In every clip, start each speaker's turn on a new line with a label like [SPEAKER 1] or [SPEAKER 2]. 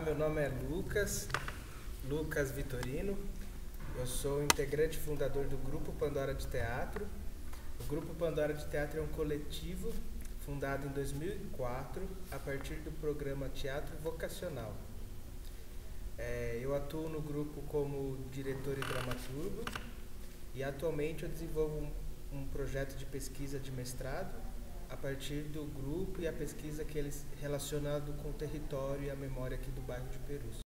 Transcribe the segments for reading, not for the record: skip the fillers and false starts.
[SPEAKER 1] meu nome é Lucas Vitorino. Eu sou integrante e fundador do Grupo Pandora de Teatro. O Grupo Pandora de Teatro é um coletivo fundado em 2004 a partir do programa Teatro Vocacional. Eu atuo no grupo como diretor e dramaturgo e atualmente eu desenvolvo um projeto de pesquisa de mestrado a partir do grupo e a pesquisa que eles relacionado com o território e a memória aqui do bairro de Perus.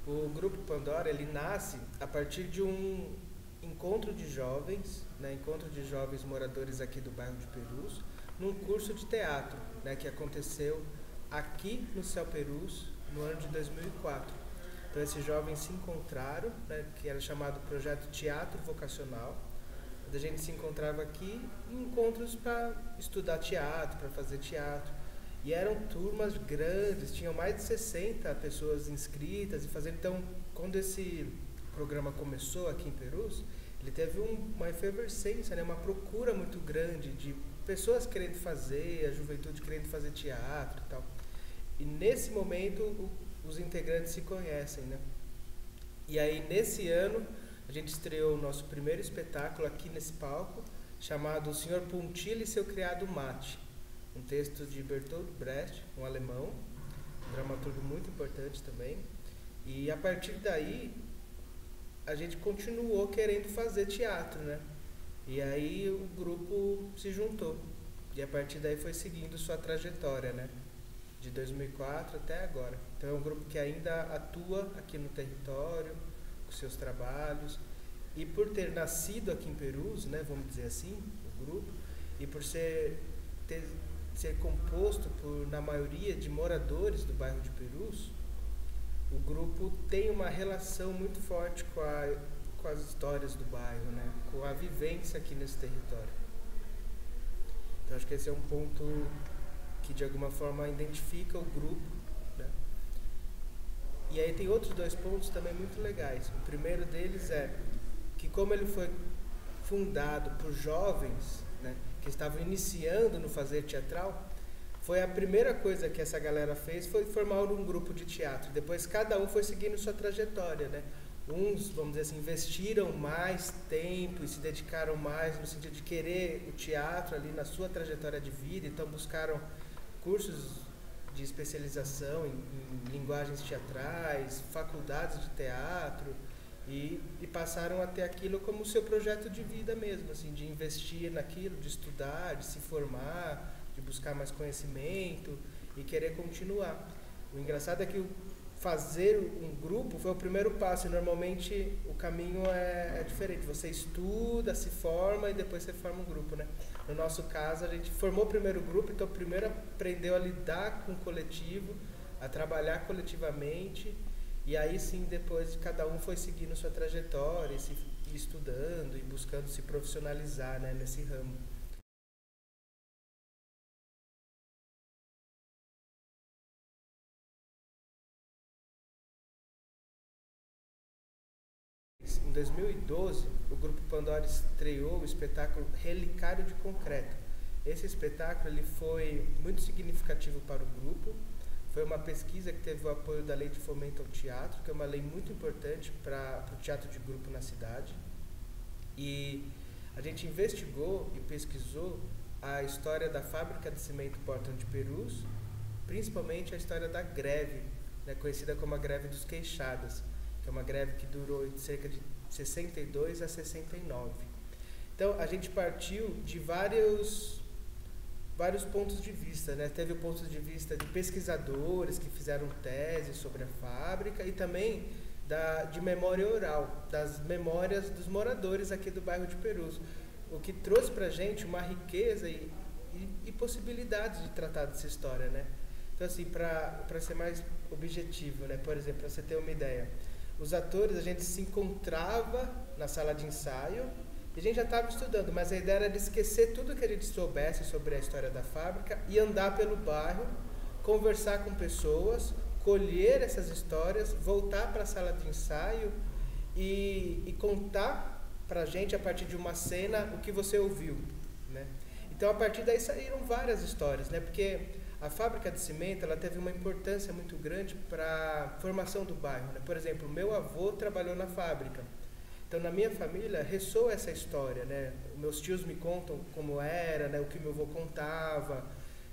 [SPEAKER 1] O Grupo Pandora ele nasce a partir de um encontro de jovens, encontro de jovens moradores aqui do bairro de Perus, num curso de teatro, que aconteceu aqui no Céu Perus no ano de 2004. Então esses jovens se encontraram, que era chamado Projeto Teatro Vocacional. A gente se encontrava aqui em encontros para estudar teatro, para fazer teatro. E eram turmas grandes, tinham mais de 60 pessoas inscritas e fazendo. Então, quando esse programa começou aqui em Perus, ele teve uma efervescência, uma procura muito grande de pessoas querendo fazer, a juventude querendo fazer teatro e tal. E nesse momento os integrantes se conhecem, E aí nesse ano a gente estreou o nosso primeiro espetáculo aqui nesse palco, chamado O Senhor Puntilha e Seu Criado Mate, um texto de Bertolt Brecht, um alemão, um dramaturgo muito importante também. E a partir daí a gente continuou querendo fazer teatro, E aí o grupo se juntou e a partir daí foi seguindo sua trajetória, de 2004 até agora. Então é um grupo que ainda atua aqui no território, com seus trabalhos, e por ter nascido aqui em Perus, vamos dizer assim, o grupo, e por ser composto na maioria de moradores do bairro de Perus, o grupo tem uma relação muito forte com as histórias do bairro, com a vivência aqui nesse território. Então acho que esse é um ponto que de alguma forma identifica o grupo, E aí tem outros dois pontos também muito legais. O primeiro deles é que como ele foi fundado por jovens, que estavam iniciando no fazer teatral, foi a primeira coisa que essa galera fez foi formar um grupo de teatro. Depois cada um foi seguindo sua trajetória, Uns, vamos dizer assim, investiram mais tempo e se dedicaram mais no sentido de querer o teatro ali na sua trajetória de vida, então buscaram cursos de especialização em linguagens teatrais, faculdades de teatro e passaram a ter aquilo como seu projeto de vida mesmo, assim, de investir naquilo, de estudar, de se formar, de buscar mais conhecimento e querer continuar. O engraçado é que fazer um grupo foi o primeiro passo e normalmente o caminho é diferente. Você estuda, se forma e depois você forma um grupo, No nosso caso, a gente formou primeiro o grupo, então primeiro aprendeu a lidar com o coletivo, a trabalhar coletivamente e aí sim depois cada um foi seguindo sua trajetória, e estudando e buscando se profissionalizar, nesse ramo. Em 2012, o Grupo Pandora estreou o espetáculo Relicário de Concreto. Esse espetáculo ele foi muito significativo para o grupo. Foi uma pesquisa que teve o apoio da Lei de Fomento ao Teatro, que é uma lei muito importante para o teatro de grupo na cidade. E a gente investigou e pesquisou a história da fábrica de cimento Portão de Perus, principalmente a história da greve, conhecida como a greve dos queixadas, que é uma greve que durou de cerca de 62 a 69. Então, a gente partiu de vários pontos de vista, Teve o ponto de vista de pesquisadores que fizeram tese sobre a fábrica e também de memória oral, das memórias dos moradores aqui do bairro de Perus, o que trouxe pra gente uma riqueza e possibilidades de tratar dessa história, Então, assim, para ser mais objetivo, Por exemplo, para você ter uma ideia, os atores, a gente se encontrava na sala de ensaio e a gente já estava estudando, mas a ideia era de esquecer tudo que a gente soubesse sobre a história da fábrica e andar pelo bairro, conversar com pessoas, colher essas histórias, voltar para a sala de ensaio e contar pra gente, a partir de uma cena, o que você ouviu, né? Então, a partir daí saíram várias histórias, né? Porque a fábrica de cimento, ela teve uma importância muito grande para a formação do bairro, né? Por exemplo, meu avô trabalhou na fábrica. Então, na minha família, ressoa essa história, né? Meus tios me contam como era, né? O que meu avô contava.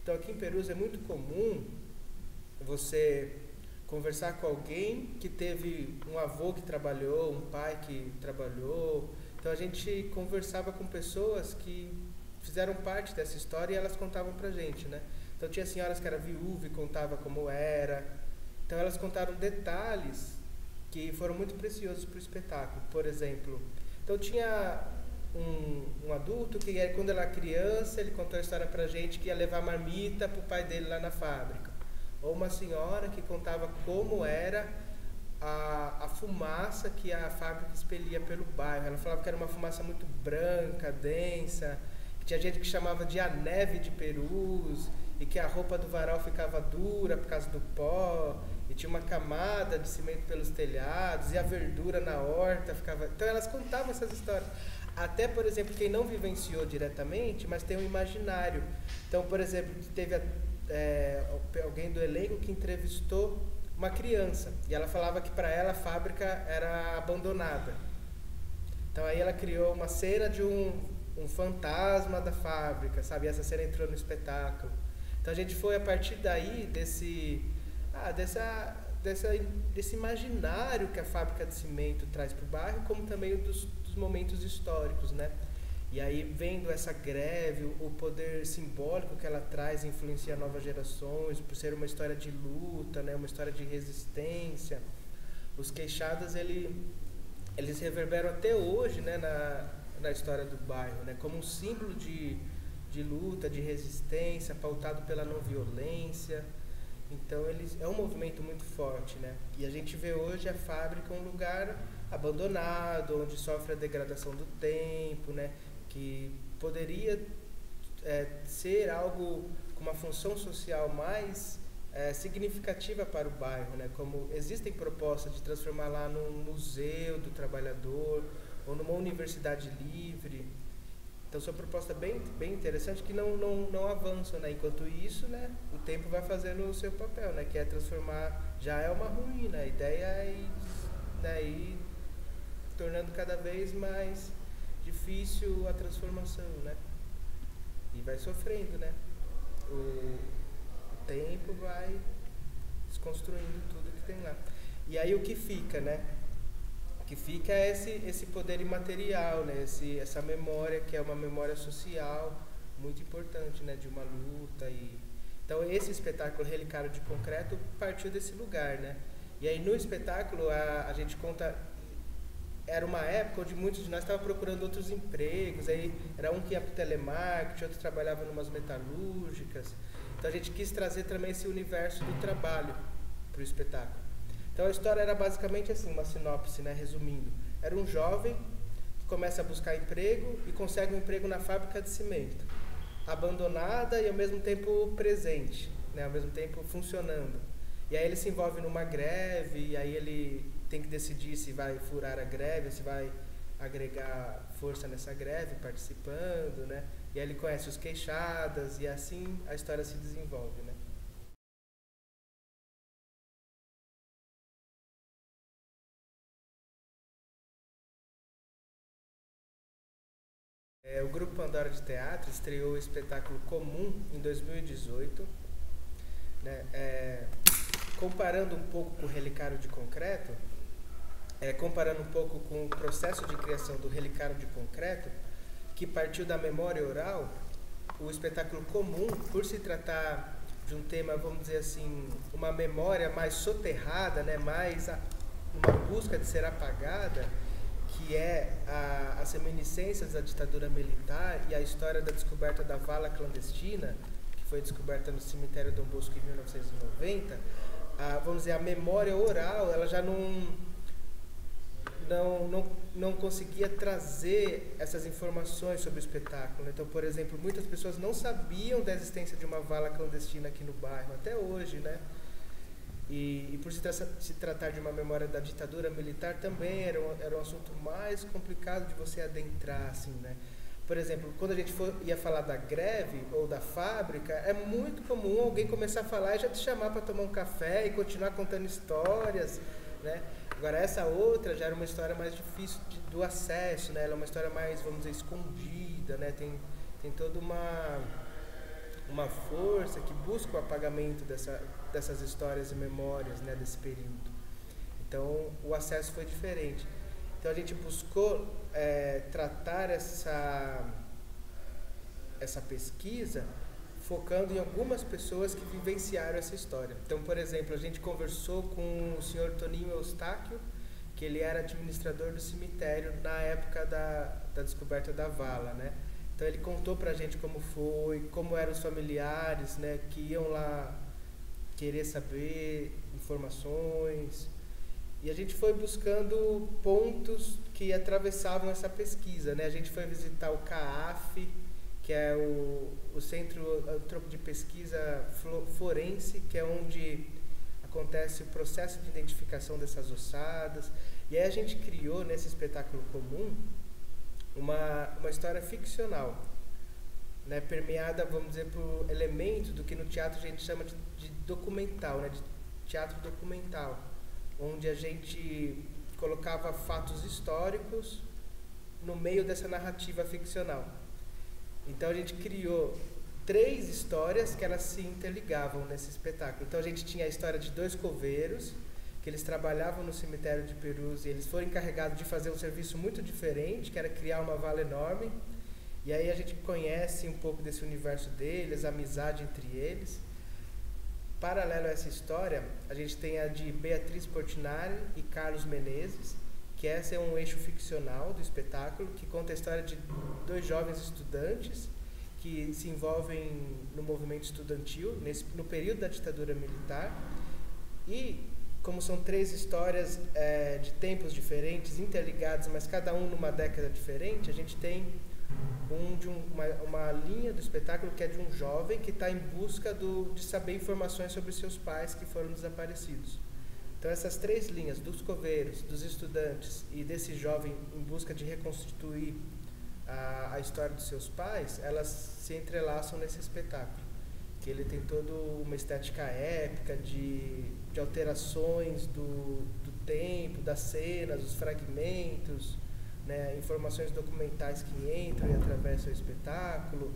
[SPEAKER 1] Então, aqui em Perus é muito comum você conversar com alguém que teve um avô que trabalhou, um pai que trabalhou. Então, a gente conversava com pessoas que fizeram parte dessa história e elas contavam pra gente, né? Então, tinha senhoras que eram viúvas e contavam como era. Então, elas contaram detalhes que foram muito preciosos para o espetáculo. Por exemplo, então tinha um adulto que, quando ele era criança, ele contou a história pra gente que ia levar marmita pro pai dele lá na fábrica. Ou uma senhora que contava como era a fumaça que a fábrica expelia pelo bairro. Ela falava que era uma fumaça muito branca, densa, que tinha gente que chamava de a neve de Perus, e que a roupa do varal ficava dura por causa do pó, e tinha uma camada de cimento pelos telhados, e a verdura na horta ficava... Então elas contavam essas histórias. Até, por exemplo, quem não vivenciou diretamente, mas tem um imaginário. Então, por exemplo, teve alguém do elenco que entrevistou uma criança, e ela falava que para ela a fábrica era abandonada. Então aí ela criou uma cena de um fantasma da fábrica, sabe? E essa cena entrou no espetáculo. Então a gente foi a partir daí desse imaginário que a fábrica de cimento traz para o bairro, como também dos momentos históricos, né? E aí, vendo essa greve, o poder simbólico que ela traz influencia novas gerações, por ser uma história de luta, né? Uma história de resistência. Os queixadas, eles reverberam até hoje, né? Na história do bairro, né? Como um símbolo de luta, de resistência, pautado pela não violência. Então, é um movimento muito forte, né? E a gente vê hoje a fábrica um lugar abandonado, onde sofre a degradação do tempo, né? Que poderia ser algo com uma função social mais significativa para o bairro, né? Como existem propostas de transformar lá num museu do trabalhador ou numa universidade livre. Então, são propostas bem interessantes que não avançam, né? Enquanto isso, né, o tempo vai fazendo o seu papel, né? Que é transformar, já é uma ruína. A ideia é ir tornando cada vez mais difícil a transformação, né? E vai sofrendo, né? O tempo vai desconstruindo tudo que tem lá. E aí o que fica, né? O que fica é esse poder imaterial, né? Essa memória que é uma memória social muito importante, né? De uma luta Então esse espetáculo Relicário de Concreto partiu desse lugar, né? E aí no espetáculo a gente conta... Era uma época onde muitos de nós estavam procurando outros empregos, aí era um que ia para o telemarketing, outro trabalhava em umas metalúrgicas. Então a gente quis trazer também esse universo do trabalho para o espetáculo. Então a história era basicamente assim, uma sinopse, né, resumindo. Era um jovem que começa a buscar emprego e consegue um emprego na fábrica de cimento, abandonada e ao mesmo tempo presente, né, ao mesmo tempo funcionando. E aí ele se envolve numa greve, e aí ele tem que decidir se vai furar a greve, se vai agregar força nessa greve, participando, né? E aí ele conhece os queixadas, e assim a história se desenvolve, né? O Grupo Pandora de Teatro estreou o espetáculo Comum em 2018, né? Comparando um pouco com o Relicário de Concreto, comparando um pouco com o processo de criação do Relicário de Concreto, que partiu da memória oral, o espetáculo Comum, por se tratar de um tema, vamos dizer assim, uma memória mais soterrada, né, mais uma busca de ser apagada, que é as reminiscências da ditadura militar e a história da descoberta da vala clandestina, que foi descoberta no cemitério Dom Bosco em 1990, vamos dizer, a memória oral, ela já não conseguia trazer essas informações sobre o espetáculo. Então, por exemplo, muitas pessoas não sabiam da existência de uma vala clandestina aqui no bairro, até hoje, né? E por se tratar de uma memória da ditadura militar, também era um assunto mais complicado de você adentrar, assim, né? Por exemplo, quando a gente ia falar da greve ou da fábrica, é muito comum alguém começar a falar e já te chamar para tomar um café e continuar contando histórias, né? Agora, essa outra já era uma história mais difícil do acesso, né? Ela é uma história mais, vamos dizer, escondida, né? Tem toda uma força que busca o apagamento dessas histórias e memórias, né? Desse período. Então, o acesso foi diferente. Então, a gente buscou tratar essa pesquisa focando em algumas pessoas que vivenciaram essa história. Então, por exemplo, a gente conversou com o senhor Toninho Eustáquio, que ele era administrador do cemitério na época da descoberta da vala, né? Então, ele contou pra gente como foi, como eram os familiares, né, que iam lá querer saber informações. E a gente foi buscando pontos que atravessavam essa pesquisa, né? A gente foi visitar o CAAF, que é o Centro de Pesquisa Forense, que é onde acontece o processo de identificação dessas ossadas. E aí a gente criou, nesse espetáculo comum, uma história ficcional, né? Permeada, vamos dizer, por elementos do que no teatro a gente chama de documental, né? De teatro documental, onde a gente colocava fatos históricos no meio dessa narrativa ficcional. Então a gente criou 3 histórias que elas se interligavam nesse espetáculo. Então a gente tinha a história de 2 coveiros, que eles trabalhavam no cemitério de Perus e eles foram encarregados de fazer um serviço muito diferente, que era criar uma vala enorme. E aí a gente conhece um pouco desse universo deles, a amizade entre eles. Paralelo a essa história, a gente tem a de Beatriz Portinari e Carlos Menezes, que essa é um eixo ficcional do espetáculo, que conta a história de 2 jovens estudantes que se envolvem no movimento estudantil no período da ditadura militar. E como são 3 histórias de tempos diferentes, interligadas, mas cada um numa década diferente, a gente tem uma linha do espetáculo que é de um jovem que está em busca de saber informações sobre seus pais que foram desaparecidos. Então essas 3 linhas, dos coveiros, dos estudantes e desse jovem em busca de reconstituir a história dos seus pais, elas se entrelaçam nesse espetáculo, que ele tem toda uma estética épica de alterações do tempo, das cenas, os fragmentos, né, informações documentais que entram e atravessam o espetáculo.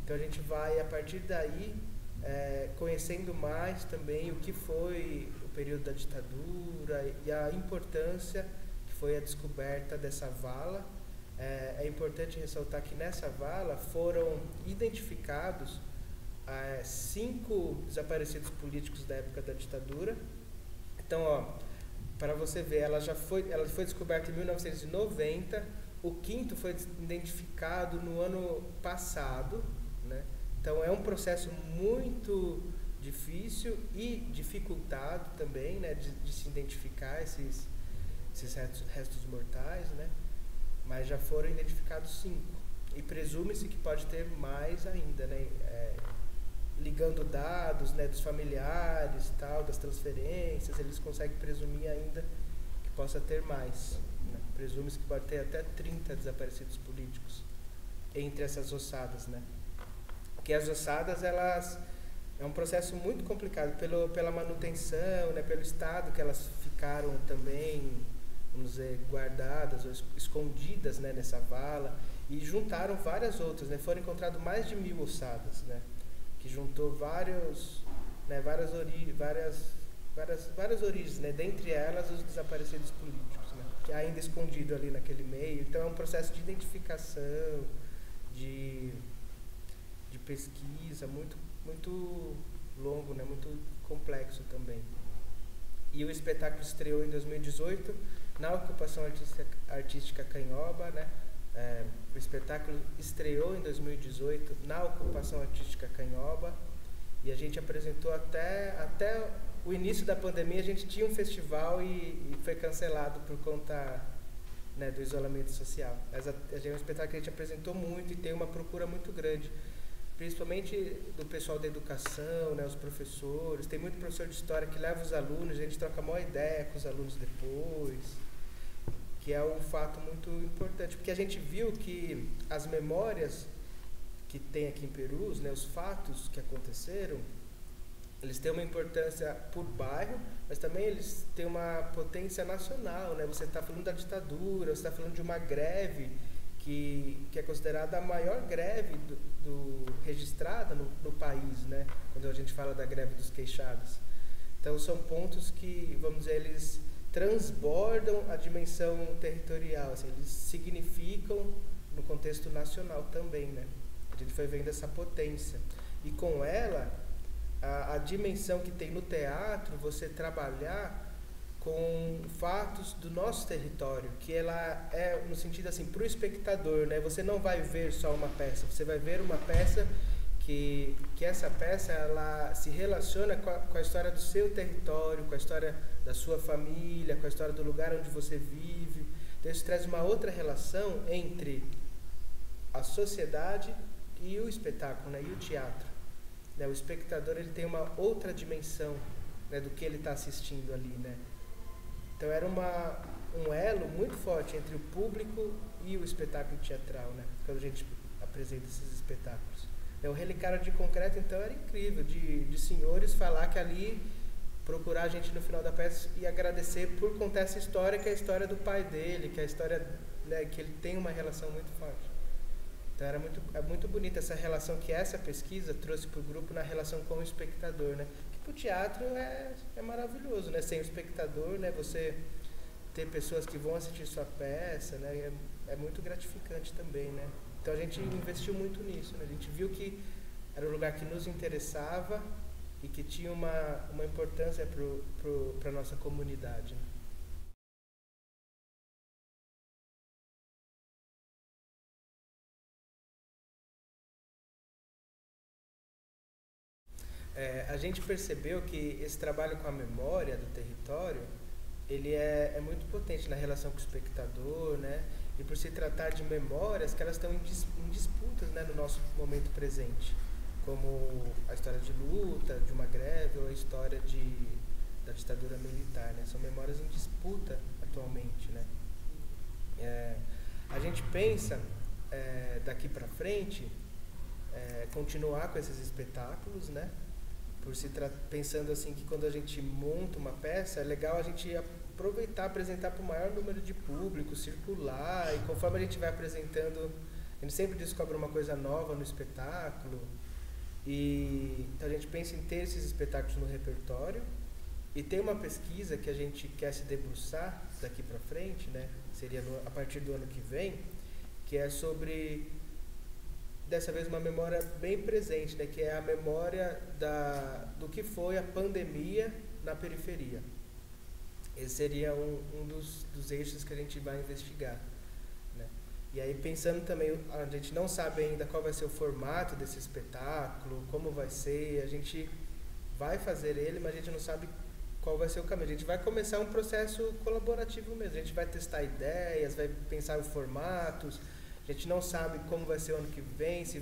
[SPEAKER 1] Então a gente vai, a partir daí, conhecendo mais também o que foi o período da ditadura e a importância que foi a descoberta dessa vala. É importante ressaltar que nessa vala foram identificados 5 desaparecidos políticos da época da ditadura. Então, para você ver, ela foi descoberta em 1990, o 5º foi identificado no ano passado, né? Então é um processo muito difícil e dificultado também, né, de se identificar esses restos mortais, né? Mas já foram identificados 5 e presume-se que pode ter mais ainda, né? Ligando dados, né, dos familiares, tal, das transferências, eles conseguem presumir ainda que possa ter mais, né? Presume-se que pode ter até 30 desaparecidos políticos entre essas ossadas, né? Porque as ossadas, elas é um processo muito complicado pela manutenção, né, pelo estado que elas ficaram também, vamos dizer, guardadas ou escondidas, né, nessa vala, e juntaram várias outras, né? Foram encontradas mais de 1000 ossadas, né? Que juntou várias origens, né? Dentre elas os desaparecidos políticos, né? Que ainda escondido ali naquele meio. Então é um processo de identificação, de pesquisa muito, muito longo, né? Muito complexo também. E o espetáculo estreou em 2018 na Ocupação Artística Canhoba, né? O espetáculo estreou em 2018 na Ocupação Artística Canhoba e a gente apresentou até o início da pandemia. A gente tinha um festival e foi cancelado por conta, né, do isolamento social. Mas é um espetáculo que a gente apresentou muito e tem uma procura muito grande. principalmente do pessoal da educação, né, os professores. Tem muito professor de história que leva os alunos, a gente troca a maior ideia com os alunos depois, que é um fato muito importante, porque a gente viu que as memórias que tem aqui em Perus, né, os fatos que aconteceram, eles têm uma importância por bairro, mas também eles têm uma potência nacional, né? Você está falando da ditadura, você está falando de uma greve que é considerada a maior greve registrada no país, né? Quando a gente fala da greve dos queixados. Então são pontos que, vamos dizer, eles transbordam a dimensão territorial, assim, eles significam no contexto nacional também, né? A gente foi vendo essa potência. E com ela, a dimensão que tem no teatro, você trabalhar com fatos do nosso território, que ela é, no sentido assim, para o espectador, né? Você não vai ver só uma peça, você vai ver uma peça que essa peça, ela se relaciona com a história do seu território, com a história da sua família, com a história do lugar onde você vive. Então isso traz uma outra relação entre a sociedade e o espetáculo, né? E o teatro. Né? O espectador, ele tem uma outra dimensão, né, do que ele está assistindo ali, né? Então era um elo muito forte entre o público e o espetáculo teatral, né? Quando a gente apresenta esses espetáculos. O Relicário de Concreto, então, era incrível, de senhores falar que ali, procurar a gente no final da peça e agradecer por contar essa história, que é a história do pai dele, que é a história, né, que ele tem uma relação muito forte. Então é muito bonita essa relação que essa pesquisa trouxe para o grupo na relação com o espectador, né? Que para o teatro é maravilhoso, né? Sem o espectador, né? Você ter pessoas que vão assistir sua peça, né? É muito gratificante também, né? Então a gente investiu muito nisso, né? A gente viu que era um lugar que nos interessava e que tinha uma importância para a nossa comunidade, né? A gente percebeu que esse trabalho com a memória do território, ele é muito potente na relação com o espectador, né? E por se tratar de memórias que elas estão em disputas, né, no nosso momento presente, como a história de luta, de uma greve, ou a história da ditadura militar, né? São memórias em disputa atualmente, né? A gente pensa, daqui para frente, continuar com esses espetáculos, né? Pensando assim que quando a gente monta uma peça, é legal a gente aproveitar, apresentar para o maior número de público, circular, e conforme a gente vai apresentando, a gente sempre descobre uma coisa nova no espetáculo, e então a gente pensa em ter esses espetáculos no repertório, e tem uma pesquisa que a gente quer se debruçar daqui para frente, né? Seria a partir do ano que vem, que é sobre, dessa vez, uma memória bem presente, né? Que é a memória do que foi a pandemia na periferia. Esse seria um dos eixos que a gente vai investigar, né? E aí, pensando também, a gente não sabe ainda qual vai ser o formato desse espetáculo, como vai ser, a gente vai fazer ele, mas a gente não sabe qual vai ser o caminho. A gente vai começar um processo colaborativo mesmo, a gente vai testar ideias, vai pensar em formatos, a gente não sabe como vai ser o ano que vem, se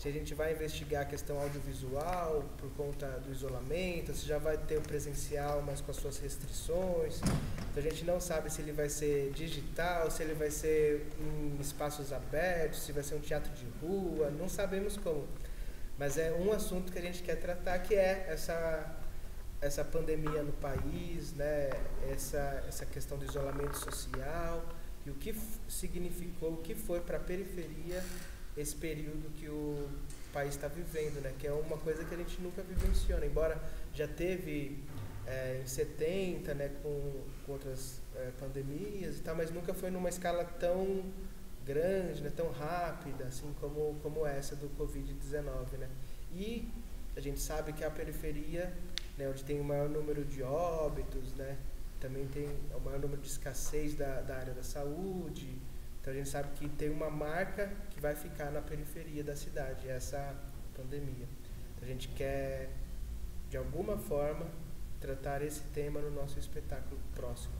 [SPEAKER 1] a gente vai investigar a questão audiovisual por conta do isolamento, se já vai ter o presencial, mas com as suas restrições. Então a gente não sabe se ele vai ser digital, se ele vai ser em espaços abertos, se vai ser um teatro de rua, não sabemos como. Mas é um assunto que a gente quer tratar, que é essa pandemia no país, né? Essa questão do isolamento social, e o que significou, o que foi para a periferia esse período que o país está vivendo, né? Que é uma coisa que a gente nunca vivenciou, né? Embora já teve em 70, né, com outras pandemias e tal, mas nunca foi numa escala tão grande, né, tão rápida, assim como essa do Covid-19, né? E a gente sabe que a periferia, né, onde tem o maior número de óbitos, né, também tem o maior número de escassez da área da saúde. Então a gente sabe que tem uma marca que vai ficar na periferia da cidade, essa pandemia. Então, a gente quer, de alguma forma, tratar esse tema no nosso espetáculo próximo.